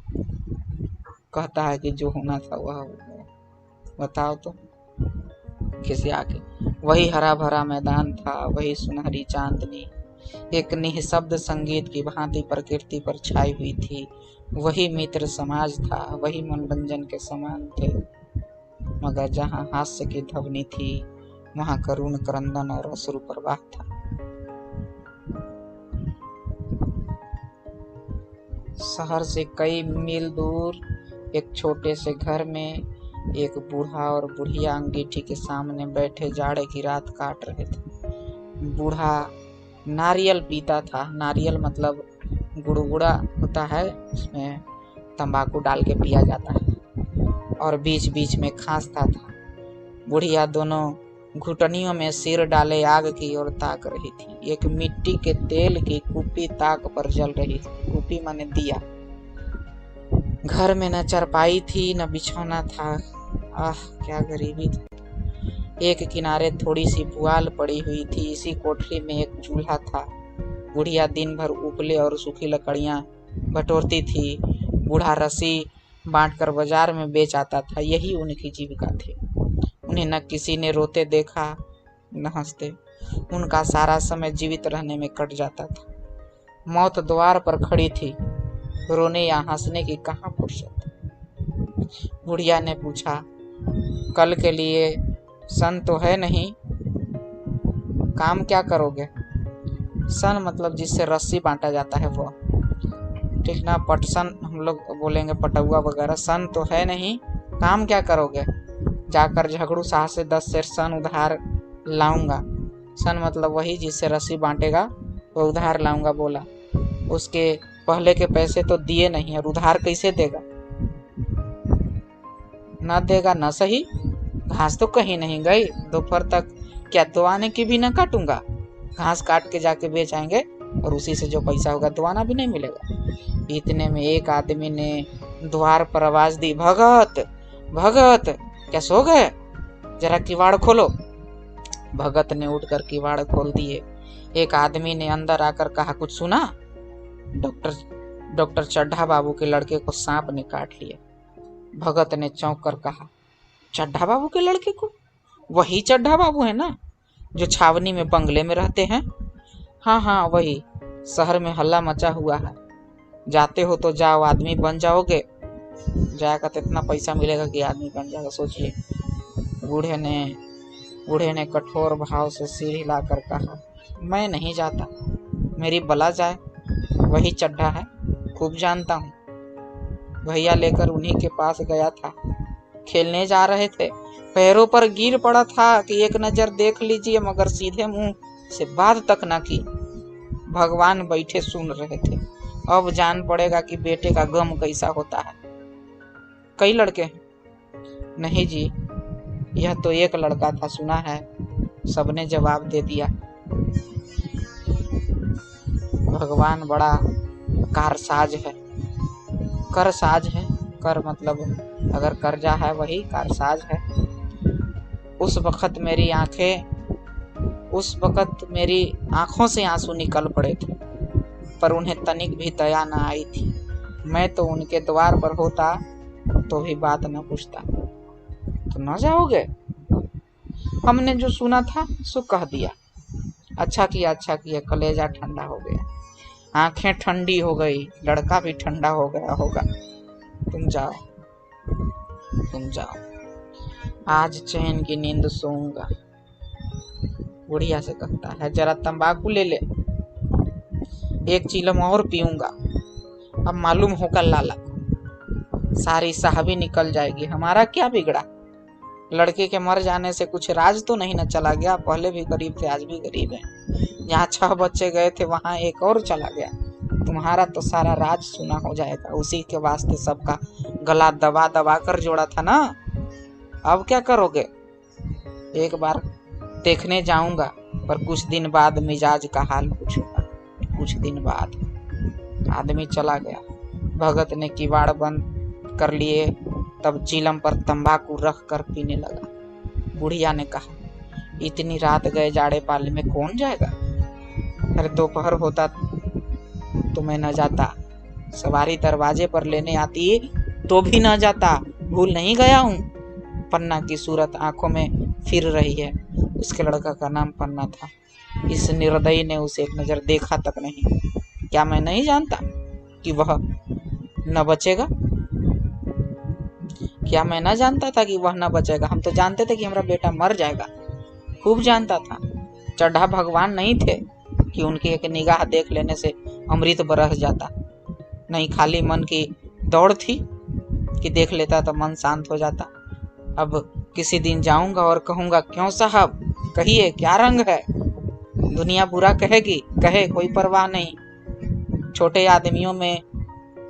Speaker 1: कहता है कि जो होना था वह हो गया। बताओ तो किसी आके। वही हरा भरा मैदान था, वही सुनहरी चांदनी एक निःशब्द संगीत की भांति प्रकृति पर छाई हुई थी, वही मित्र समाज था, वही मनोरंजन के समान थे, मगर जहाँ हास्य की ध्वनि थी वहाँ करुण क्रंदन और अश्रु प्रवाह था। शहर से कई मील दूर एक छोटे से घर में एक बूढ़ा और बुढ़िया अंगीठी के सामने बैठे जाड़े की रात काट रहे थे। बूढ़ा नारियल पीता था। नारियल मतलब गुड़गुड़ा होता है, उसमें तंबाकू डाल के पिया जाता है, और बीच बीच में खांसता था। बुढ़िया दोनों घुटनियों में सिर डाले आग की ओर ताक रही थी। एक मिट्टी के तेल की कुप्पी ताक पर जल रही थी। कुप्पी माने दिया। घर में न चरपाई थी न बिछौना था। आह, क्या गरीबी थी। एक किनारे थोड़ी सी पुआल पड़ी हुई थी। इसी कोठरी में एक चूल्हा था। बुढ़िया दिन भर उपले और सूखी लकड़ियां बटोरती थी। बूढ़ा रस्सी बांटकर बाजार में बेच आता था। यही उनकी जीविका थी। उन्हें न किसी ने रोते देखा न हंसते। उनका सारा समय जीवित रहने में कट जाता था। मौत द्वार पर खड़ी थी, रोने या हंसने की कहाँ फुर्सत। बुढ़िया ने पूछा, कल के लिए सन तो है नहीं, काम क्या करोगे? सन मतलब जिससे रस्सी बांटा जाता है वो, ठीक ना? पटसन हम लोग बोलेंगे, पटुआ वगैरह। सन तो है नहीं, काम क्या करोगे? जाकर झगड़ू शाह से 10 सेर सन उधार लाऊंगा। सन मतलब वही जिससे रस्सी बांटेगा, वो उधार लाऊंगा बोला। उसके पहले के पैसे तो दिए नहीं और उधार कैसे देगा? ना देगा ना सही। घास तो कहीं नहीं गई दोपहर तक, क्या दुआने की भी ना काटूंगा? घास काट के जाके बेच आएंगे और उसी से जो पैसा होगा दुआना भी नहीं मिलेगा। इतने में एक आदमी ने द्वार पर आवाज दी, भगत भगत, क्या सो गए? जरा किवाड़ खोलो। भगत ने उठकर किवाड़ खोल दिए। एक आदमी ने अंदर आकर कहा, कुछ सुना? डॉक्टर चड्ढा बाबू के लड़के को सांप ने काट लिया। भगत ने चौंक कर कहा, चड्ढा बाबू के लड़के को? वही चड्ढा बाबू है ना, जो छावनी में बंगले में रहते हैं? हाँ हाँ वही। शहर में हल्ला मचा हुआ है। जाते हो तो जाओ, आदमी बन जाओगे। जाएगा तो इतना पैसा मिलेगा कि आदमी बन जाएगा, सोचिए। बूढ़े ने कठोर भाव से सिर हिलाकर कहा, मैं नहीं जाता, मेरी बला जाए। वही चड्ढा है, खूब जानता हूँ। भैया लेकर उन्हीं के पास गया था। खेलने जा रहे थे, पैरों पर गिर पड़ा था कि एक नजर देख लीजिए, मगर सीधे मुंह से बात तक न की। भगवान बैठे सुन रहे थे। अब जान पड़ेगा कि बेटे का गम कैसा होता है। कई लड़के हैं? नहीं जी, यह तो एक लड़का था, सुना है, सबने जवाब दे दिया। भगवान बड़ा कारसाज है। करसाज है, कर मतलब अगर कर्जा है वही कारसाज है। उस वक्त मेरी आंखों से आंसू निकल पड़े थे, पर उन्हें तनिक भी दया न आई थी। मैं तो उनके द्वार पर होता तो भी बात न पूछता। तो न जाओगे? हमने जो सुना था सो कह दिया। अच्छा किया, कलेजा ठंडा हो गया, आंखें ठंडी हो गई, लड़का भी ठंडा हो गया होगा। तुम जाओ, आज चैन की नींद सोऊंगा। बुढ़िया से कहता है, जरा तंबाकू ले ले, एक चीलम और पीऊंगा। अब मालूम होगा लाला, सारी साहबी निकल जाएगी। हमारा क्या बिगड़ा? लड़के के मर जाने से कुछ राज तो नहीं न चला गया? पहले भी गरीब थे, आज भी गरीब हैं। जहाँ 6 बच्चे गए थे वहां एक और चला गया। तुम्हारा तो सारा राज सुना हो जाएगा। उसी के वास्ते सबका गला दबा दबा कर जोड़ा था ना। अब क्या करोगे? एक बार देखने जाऊंगा, पर कुछ दिन बाद मिजाज का हाल पूछूंगा। कुछ दिन बाद आदमी चला गया। भगत ने किवाड़ बंद कर लिए, तब चिलम पर तंबाकू रख कर पीने लगा। बुढ़िया ने कहा, इतनी रात गए जाड़े पाले में कौन जाएगा? अरे दोपहर होता तो मैं न जाता, सवारी दरवाजे पर लेने आती तो भी न जाता। भूल नहीं गया हूँ। पन्ना की सूरत आंखों में फिर रही है। उसके लड़का का नाम पन्ना था। इस निर्दयी ने उसे एक नजर देखा तक नहीं। क्या मैं नहीं जानता कि वह न बचेगा? क्या मैं न जानता था कि वह न बचेगा? हम तो जानते थे कि हमारा बेटा मर जाएगा, खूब जानता था। चड्ढा भगवान नहीं थे कि उनकी एक निगाह देख लेने से अमृत बरस जाता। नहीं, खाली मन की दौड़ थी कि देख लेता तो मन शांत हो जाता। अब किसी दिन जाऊंगा और कहूंगा, क्यों साहब, कहिए क्या रंग है? दुनिया बुरा कहेगी, कहे, कोई परवाह नहीं। छोटे आदमियों में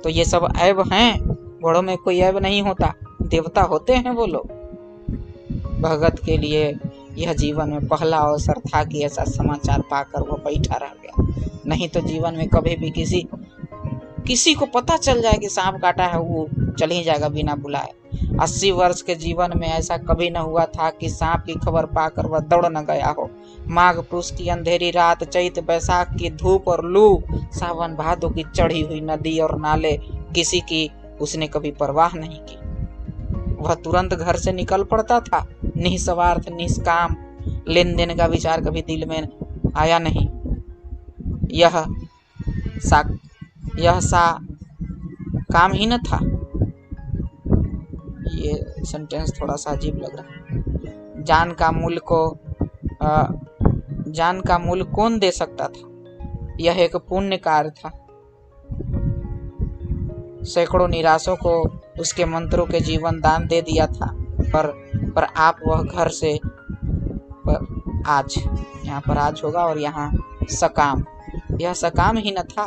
Speaker 1: तो ये सब ऐब हैं, बड़ों में कोई ऐब नहीं होता। देवता होते हैं वो लोग। भगत के लिए यह जीवन में पहला अवसर था कि ऐसा समाचार पाकर वो बैठा रह गया। नहीं तो जीवन में कभी भी किसी को पता चल जाए कि सांप काटा है, वो चल ही जाएगा बिना बुलाए। 80 वर्ष के जीवन में ऐसा कभी न हुआ था कि सांप की खबर पाकर वह दौड़ न गया हो। माघ पुष की अंधेरी रात, चैत बैसाख की धूप और लू, सावन भादों की चढ़ी हुई नदी और नाले, किसी की उसने कभी परवाह नहीं की। वह तुरंत घर से निकल पड़ता था, निस्वार्थ निष्काम। लेन देन का विचार कभी दिल में आया नहीं। यह सा काम ही न था। ये सेंटेंस थोड़ा सा अजीब लग रहा है। जान का मूल कौन दे सकता था? यह एक पुण्य कार्य था। सैकड़ों निराशों को उसके मंत्रों के जीवन दान दे दिया था। पर आप वह घर से आज, यहाँ पर आज होगा और यहाँ सकाम, यह सकाम ही न था।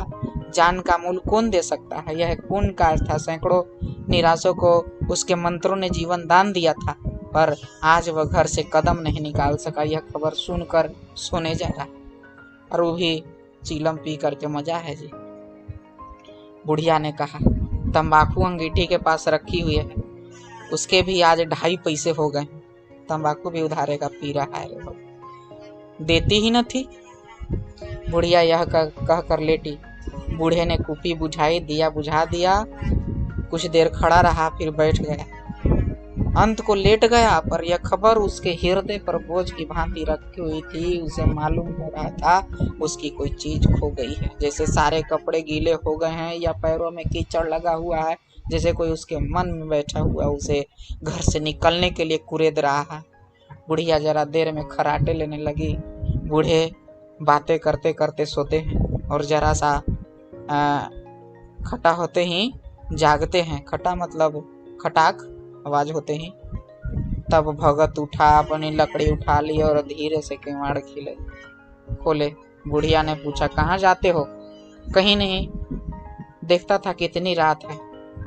Speaker 1: जान का मूल कौन दे सकता है? यह कौन काज था? सैकड़ों निराशों को उसके मंत्रों ने जीवन दान दिया था, पर आज वह घर से कदम नहीं निकाल सका। यह खबर सुनकर सोने जा रहा, और वो भी चीलम पी करके मजा है जी। बुढ़िया ने कहा, तंबाकू अंगीठी के पास रखी हुई है, उसके भी आज 2.5 पैसे हो गए। तंबाकू भी उधारे का पी रहा है रे, देती ही न थी। बुढ़िया यह कह कर लेटी। बूढ़े ने कुपी बुझाई, दिया बुझा दिया, कुछ देर खड़ा रहा, फिर बैठ गया। अंत को लेट गया, पर यह खबर उसके हृदय पर बोझ की भांति रखी हुई थी। उसे मालूम हो रहा था उसकी कोई चीज खो गई है, जैसे सारे कपड़े गीले हो गए हैं या पैरों में कीचड़ लगा हुआ है, जैसे कोई उसके मन में बैठा हुआ उसे घर से निकलने के लिए कुरेद रहा है। बुढ़िया जरा देर में खराटे लेने लगी। बूढ़े बातें करते करते सोते हैं और जरा सा खटा होते ही जागते हैं। खटा मतलब खटाक आवाज होते ही। तब भगत उठा, अपनी लकड़ी उठा ली और धीरे से किवाड़ खोले। बुढ़िया ने पूछा, कहाँ जाते हो? कहीं नहीं, देखता था कितनी रात है,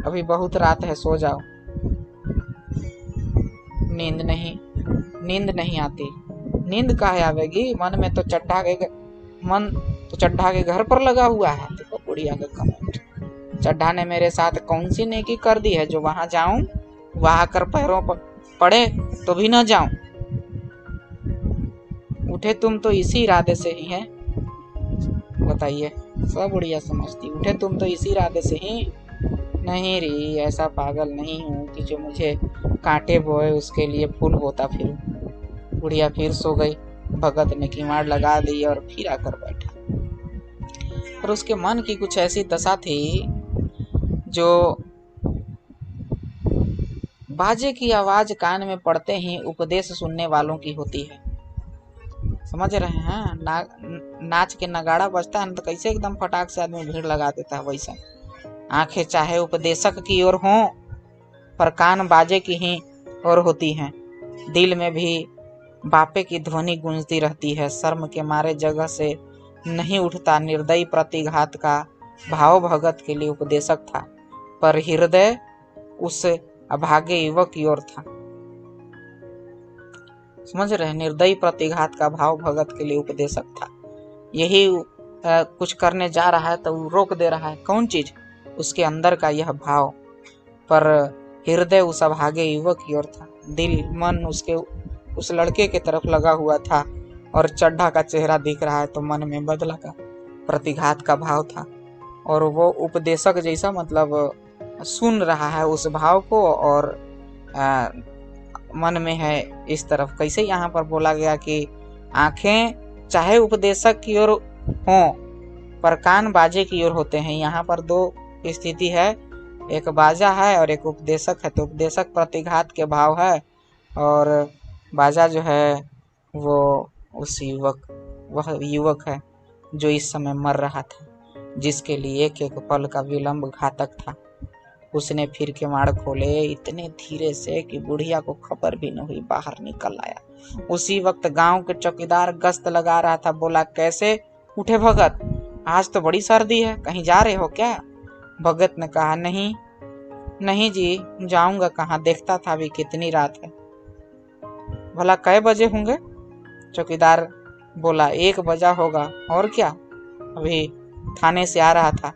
Speaker 1: अभी बहुत रात है, सो जाओ। नींद नहीं आती। नींद काहे आवेगी? मन तो चड्ढा के घर पर लगा हुआ है। देखो बुढ़िया का कमेंट, चड्ढा ने मेरे साथ कौन सी नेकी कर दी है जो वहां जाऊं, वहां आकर पैरों पर पड़े तो भी न जाऊं। उठे तुम तो इसी इरादे से ही हैं, बताइए। सब बुढ़िया समझती, उठे तुम तो इसी इरादे से ही। नहीं री, ऐसा पागल नहीं हूँ कि जो मुझे कांटे बोए उसके लिए फूल बोता फिरूं। बुढ़िया फिर सो गई। भगत ने किवाड़ लगा दी और फिर आकर बैठा। पर उसके मन की कुछ ऐसी दशा थी जो बाजे की आवाज कान में पड़ते ही उपदेश सुनने वालों की होती है। समझ रहे हैं? नाच के नगाड़ा बजता है ना, तो कैसे एकदम फटाक से आदमी भीड़ लगा देता है, वैसा। आंखें चाहे उपदेशक की ओर हों, पर कान बाजे की ही ओर होती हैं। दिल में भी बापे की ध्वनि गूंजती रहती है। शर्म के मारे जगह से नहीं उठता। निर्दयी प्रतिघात का भाव भगत के लिए उपदेशक था, पर हृदय उस अभागे युवक की ओर था। समझ रहे? निर्दयी प्रतिघात का भाव भगत के लिए उपदेशक था। यही कुछ करने जा रहा है तो रोक दे रहा है। कौन चीज? उसके अंदर का यह भाव, पर हृदय उस अभागे युवक की ओर था। दिल मन उसके उस लड़के के तरफ लगा हुआ था, और चड्ढा का चेहरा दिख रहा है तो मन में बदला का प्रतिघात का भाव था, और वो उपदेशक जैसा मतलब सुन रहा है उस भाव को, और मन में है इस तरफ। कैसे यहाँ पर बोला गया कि आंखें चाहे उपदेशक की ओर हों, पर कान बाजे की ओर होते हैं। यहाँ पर दो स्थिति है, एक बाजा है और एक उपदेशक है। तो उपदेशक प्रतिघात के भाव है, और बाजा जो है वो उस वह युवक है जो इस समय मर रहा था, जिसके लिए एक एक पल का विलंब घातक था। उसने फिर किवाड़ खोले इतने धीरे से कि बुढ़िया को खबर भी न हुई, बाहर निकल आया। उसी वक्त गांव के चौकीदार गश्त लगा रहा था। बोला, कैसे उठे भगत? आज तो बड़ी सर्दी है, कहीं जा रहे हो क्या? भगत ने कहा, नहीं जी, जाऊंगा कहाँ, देखता था अभी कितनी रात है। भला कै बजे होंगे? चौकीदार बोला, 1 बजा होगा। और क्या? अभी थाने से आ रहा था।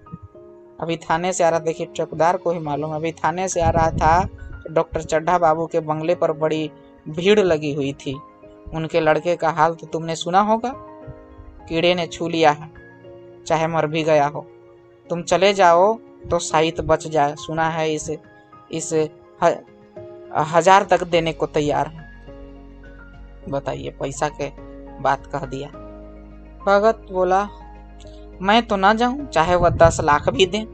Speaker 1: देखिए चौकीदार को ही मालूम, अभी थाने से आ रहा था तो डॉक्टर चड्ढा बाबू के बंगले पर बड़ी भीड़ लगी हुई थी। उनके लड़के का हाल तो तुमने सुना होगा, कीड़े ने छू लिया है, चाहे मर भी गया हो। तुम चले जाओ तो शायद बच जाए। सुना है इस 1000 तक देने को तैयार है। बताइए, पैसा के बात कह दिया। भगत बोला, मैं तो ना जाऊं, चाहे वह 10 लाख भी दें।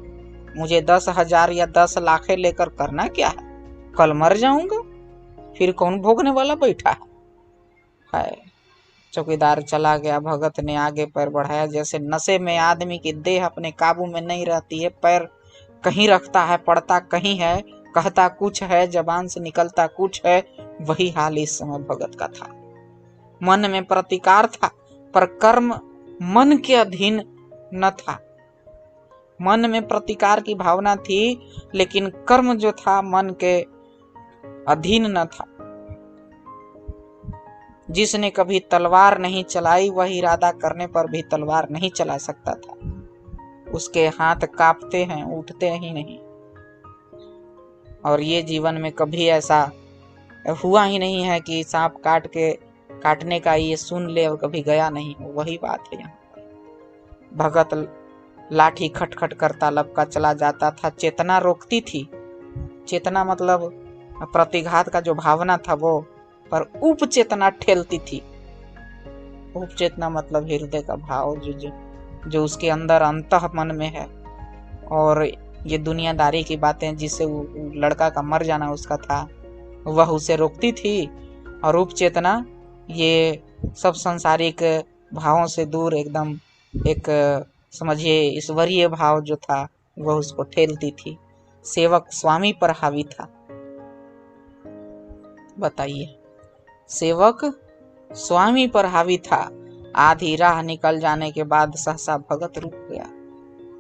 Speaker 1: मुझे 10,000 या 10 लाख लेकर करना क्या है? कल मर जाऊंगा, फिर कौन भोगने वाला बैठा है? चौकीदार चला गया। भगत ने आगे पैर बढ़ाया। जैसे नशे में आदमी की देह अपने काबू में नहीं रहती है, पैर कहीं रखता है, पड़ता कहीं है, कहता कुछ है, जबान से निकलता कुछ है, वही हाल इस समय भगत का था। मन में प्रतिकार था, पर कर्म मन के अधीन न था। मन में प्रतिकार की भावना थी, लेकिन कर्म जो था मन के अधीन न था। जिसने कभी तलवार नहीं चलाई वह इरादा करने पर भी तलवार नहीं चला सकता था। उसके हाथ कांपते हैं, उठते ही नहीं। और ये जीवन में कभी ऐसा हुआ ही नहीं है कि सांप काटने का ये सुन ले और कभी गया नहीं हो। वही बात है यहाँ पर। भगत लाठी खटखट करता लपका चला जाता था। चेतना रोकती थी। चेतना मतलब प्रतिघात का जो भावना था वो, पर उपचेतना ठेलती थी। उपचेतना मतलब हृदय का भाव जो उसके अंदर अंतः मन में है। और ये दुनियादारी की बातें जिससे लड़का का मर जाना उसका था, वह उसे रोकती थी। और उपचेतना ये सब सांसारिक भावों से दूर एकदम एक समझिए ईश्वरीय भाव जो था वह उसको ठेलती थी। सेवक स्वामी पर हावी था। बताइए, सेवक स्वामी पर हावी था। आधी राह निकल जाने के बाद सहसा भगत रुक गया।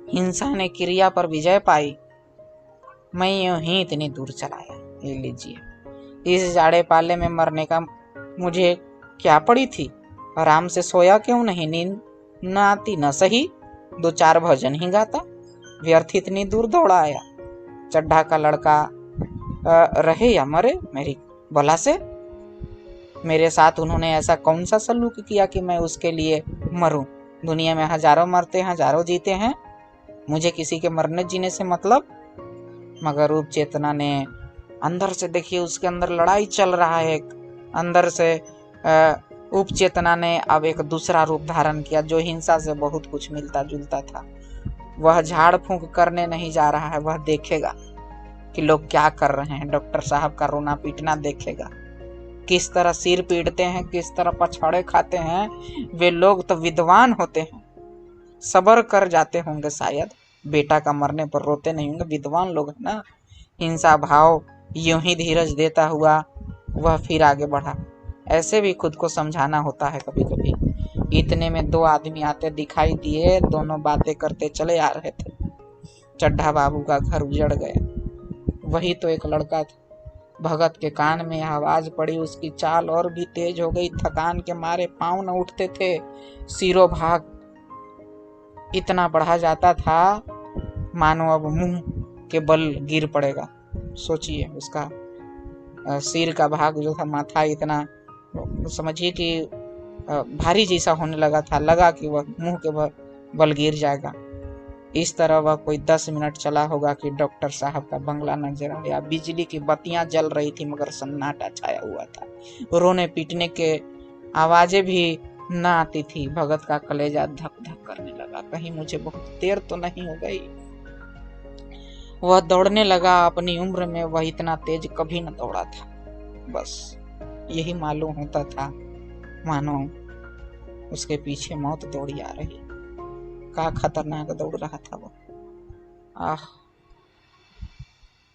Speaker 1: हिंसा ने क्रिया पर विजय पाई। मैं यूं ही इतनी दूर चलाया। ये लीजिए, इस जाड़े पाले में मरने का मुझे क्या पड़ी थी। आराम से सोया क्यों नहीं, नींद न आती न सही, 2-4 भजन ही गाता। व्यर्थ इतनी दूर दौड़ा आया। चड्ढा का लड़का रहे या मरे, मेरी भला से। मेरे साथ उन्होंने ऐसा कौन सा सलूक किया कि मैं उसके लिए मरूं। दुनिया में हजारों मरते हैं, हजारों जीते हैं, मुझे किसी के मरने जीने से मतलब। मगर रूप चेतना ने अंदर से, देखिए उसके अंदर लड़ाई चल रहा है। अंदर से उप चेतना ने अब एक दूसरा रूप धारण किया जो हिंसा से बहुत कुछ मिलता जुलता था। वह झाड़ फूंक करने नहीं जा रहा है, वह देखेगा कि लोग क्या कर रहे हैं। डॉक्टर साहब का रोना पीटना देखेगा, किस तरह सिर पीटते हैं, किस तरह पछाड़े खाते हैं। वे लोग तो विद्वान होते हैं, सबर कर जाते होंगे शायद। बेटा का मरने पर रोते नहीं होंगे, विद्वान लोग है ना। हिंसा भाव यूं ही धीरज देता हुआ वह फिर आगे बढ़ा। ऐसे भी खुद को समझाना होता है कभी कभी। इतने में 2 आदमी आते दिखाई दिए। दोनों बातें करते चले आ रहे थे। चड्ढा बाबू का घर उजड़ गया। वही तो एक लड़का था। भगत के कान में आवाज पड़ी। उसकी चाल और भी तेज हो गई। थकान के मारे पांव न उठते थे। सिरों भाग इतना बढ़ा जाता था मानो अब मुंह के बल गिर पड़ेगा। सोचिए, उसका सिर का भाग जो था, माथा इतना समझिए कि भारी जैसा होने लगा था। लगा कि वह मुंह के बल गिर जाएगा। इस तरह वह कोई 10 मिनट चला होगा कि डॉक्टर साहब का बंगला नजर आया। बिजली की बत्तियां जल रही थी मगर सन्नाटा छाया हुआ था। रोने पीटने के आवाजें भी न आती थी। भगत का कलेजा धक धक करने लगा। कहीं मुझे बहुत देर तो नहीं हो गई। वह दौड़ने लगा। अपनी उम्र में वह इतना तेज कभी न दौड़ा था। बस यही मालूम होता था मानो उसके पीछे मौत दौड़ी आ रही। क्या खतरनाक दौड़ रहा था वो।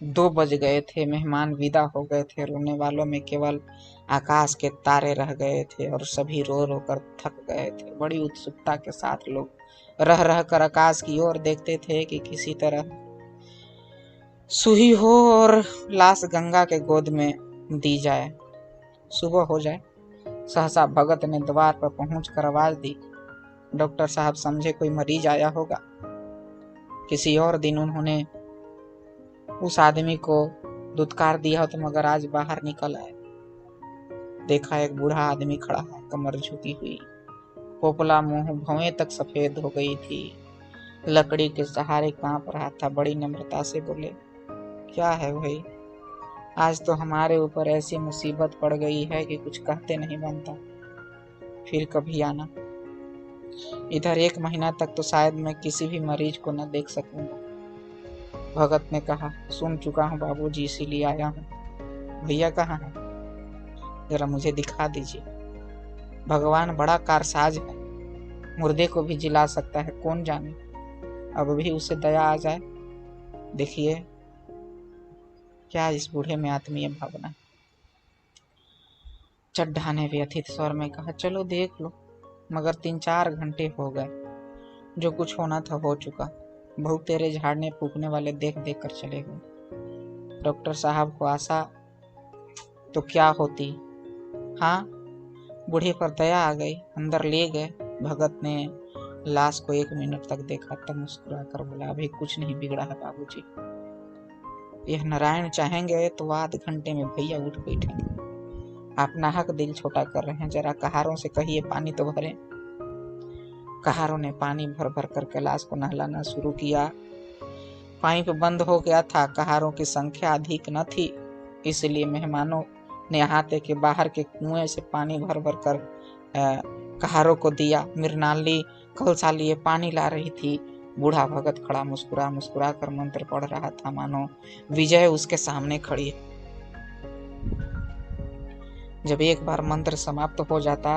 Speaker 1: 2 बज गए थे। मेहमान विदा हो गए थे। रोने वालों में केवल आकाश के तारे रह गए थे और सभी रो रो कर थक गए थे। बड़ी उत्सुकता के साथ लोग रह रह कर आकाश की ओर देखते थे कि किसी तरह सुही हो और लाश गंगा के गोद में दी जाए, सुबह हो जाए। सहसा भगत ने द्वार पर पहुंचकर आवाज दी। डॉक्टर साहब समझे कोई मरीज आया होगा। किसी और दिन उन्होंने उस आदमी को दुत्कार दिया तो, मगर आज बाहर निकल आए। देखा एक बूढ़ा आदमी खड़ा है, कमर झुकी हुई, पोपला मुंह भौएं तक सफेद हो गई थी, लकड़ी के सहारे कांप रहा था। बड़ी नम्रता से बोले, क्या है भाई, आज तो हमारे ऊपर ऐसी मुसीबत पड़ गई है कि कुछ कहते नहीं बनता। फिर कभी आना। इधर 1 महीना तक तो शायद मैं किसी भी मरीज को न देख सकूंगा। भगत ने कहा, सुन चुका हूँ बाबूजी, इसीलिए आया हूँ। भैया कहाँ हैं? जरा मुझे दिखा दीजिए। भगवान बड़ा कारसाज है, मुर्दे को भी जिला सकता है, कौन जाने अब भी उसे दया आ जाए। देखिए क्या इस बूढ़े में आत्मीय भावना। चड्ढा ने व्यथित स्वर में कहा, चलो देख लो, मगर 3-4 घंटे हो गए। जो कुछ होना था हो चुका। बहुत तेरे झाड़ने फूकने वाले देख देख कर चले गए। डॉक्टर साहब को आशा तो क्या होती। हाँ, बूढ़े पर दया आ गई। अंदर ले गए। भगत ने लाश को 1 मिनट तक देखा, तब मुस्कुरा कर बोला, अभी कुछ नहीं बिगड़ा है बाबूजी। यह नारायण चाहेंगे तो आध घंटे में भैया उठ बैठेंगे। आप नाहक दिल छोटा कर रहे हैं। जरा कहारों से कहिए पानी तो भरें। कहारों ने पानी भर भर कर कैलाश को नहलाना शुरू किया। पाइप बंद हो गया था। कहारों की संख्या अधिक न थी, इसलिए मेहमानों ने हाथे के बाहर के कुएं से पानी भर भर कर कहारों को दिया। मृणालिनी कलसा लिए पानी ला रही थी। बूढ़ा भगत खड़ा मुस्कुरा मुस्कुरा कर मंत्र पढ़ रहा था, मानो विजय उसके सामने खड़ी है। जब एक बार मंत्र समाप्त हो जाता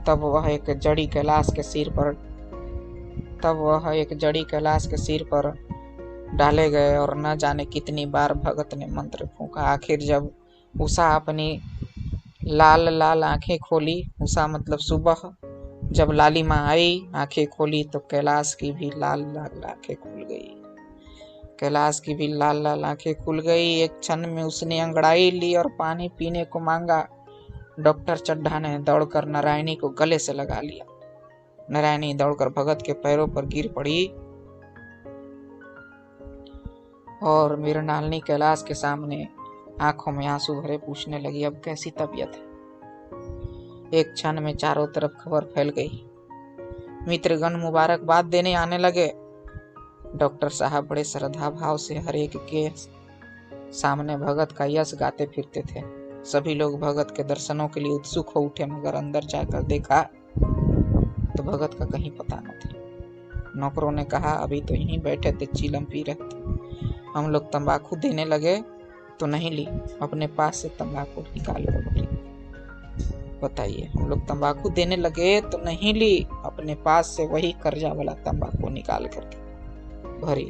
Speaker 1: तब वह एक जड़ी कैलाश के सिर पर डाले गए और न जाने कितनी बार भगत ने मंत्र फूंका। आखिर जब उषा अपनी लाल लाल आंखें खोली, उषा मतलब सुबह, जब लालिमा आई आंखें खोली तो कैलाश की भी लाल लाल आंखें खुल गई। एक क्षण में उसने अंगड़ाई ली और पानी पीने को मांगा। डॉक्टर चड्ढा ने दौड़कर नारायणी को गले से लगा लिया। नारायणी दौड़कर भगत के पैरों पर गिर पड़ी और मृणालिनी कैलाश के सामने आंखों में आंसू भरे पूछने लगी, अब कैसी तबीयत है? एक क्षण में चारों तरफ खबर फैल गई। मित्रगण मुबारकबाद देने आने लगे। डॉक्टर साहब बड़े श्रद्धा भाव से हर एक के सामने भगत का यश गाते फिरते थे। सभी लोग भगत के दर्शनों के लिए उत्सुक हो उठे, मगर अंदर जाकर देखा तो भगत का कहीं पता न था। नौकरों ने कहा, अभी तो यहीं बैठे थे, चीलम पी रहे थे। हम लोग तंबाकू देने लगे तो नहीं ली, अपने पास से तंबाकू निकाल कर भरी। बताइए, हम लोग तंबाकू देने लगे तो नहीं ली, अपने पास से वही कर्जा वाला तंबाकू निकाल करके भरी।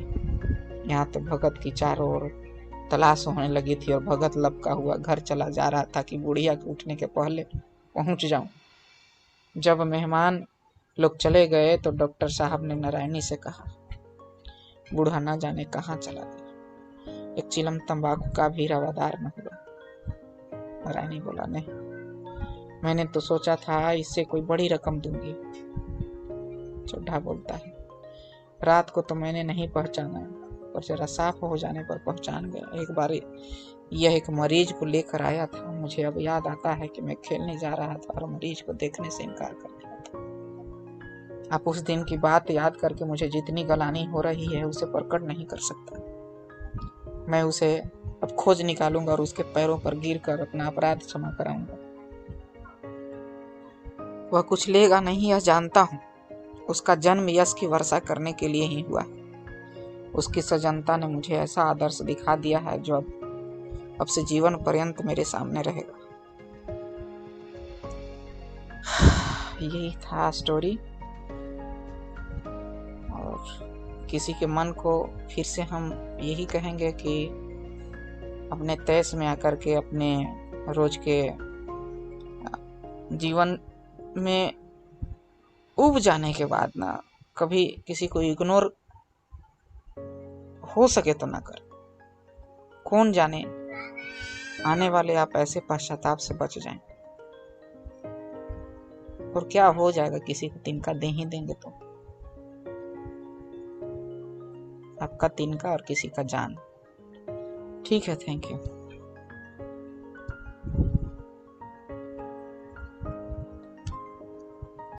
Speaker 1: यहाँ तो भगत की चारों ओर तलाश होने लगी थी और भगत लपका हुआ घर चला जा रहा था कि बुढ़िया के उठने के पहले पहुंच जाऊं। जब मेहमान लोग चले गए तो डॉक्टर साहब ने नारायणी से कहा, बूढ़ा ना जाने कहाँ चला गया, एक चिलम तंबाकू का भी रवादार न हुआ। नारायणी बोला, नहीं, मैंने तो सोचा था इससे कोई बड़ी रकम दूंगी। चड्ढा बोलता है, रात को तो मैंने नहीं पहचाना, पर जरा साफ हो जाने पर पहचान गया। एक बार यह एक मरीज को लेकर आया था। मुझे अब याद आता है कि मैं खेलने जा रहा था और मरीज को देखने से इनकार कर दिया था। आप उस दिन की बात याद करके मुझे जितनी गलानी हो रही है उसे प्रकट नहीं कर सकता। मैं उसे अब खोज निकालूंगा और उसके पैरों पर गिरकर अपना अपराध क्षमा कराऊंगा। वह कुछ लेगा नहीं, यह जानता हूँ। उसका जन्म यश की वर्षा करने के लिए ही हुआ। उसकी सजनता ने मुझे ऐसा आदर्श दिखा दिया है जो अब से जीवन पर्यंत मेरे सामने रहेगा। यही था स्टोरी। और किसी के मन को फिर से हम यही कहेंगे कि अपने तेज में आकर के अपने रोज के जीवन में उब जाने के बाद ना कभी किसी को इग्नोर हो सके तो ना कर। कौन जाने आने वाले आप ऐसे पश्चाताप से बच जाएं, और क्या हो जाएगा किसी को तिनका दे ही देंगे तो। आपका तिनका और किसी का जान। ठीक है, थैंक यू।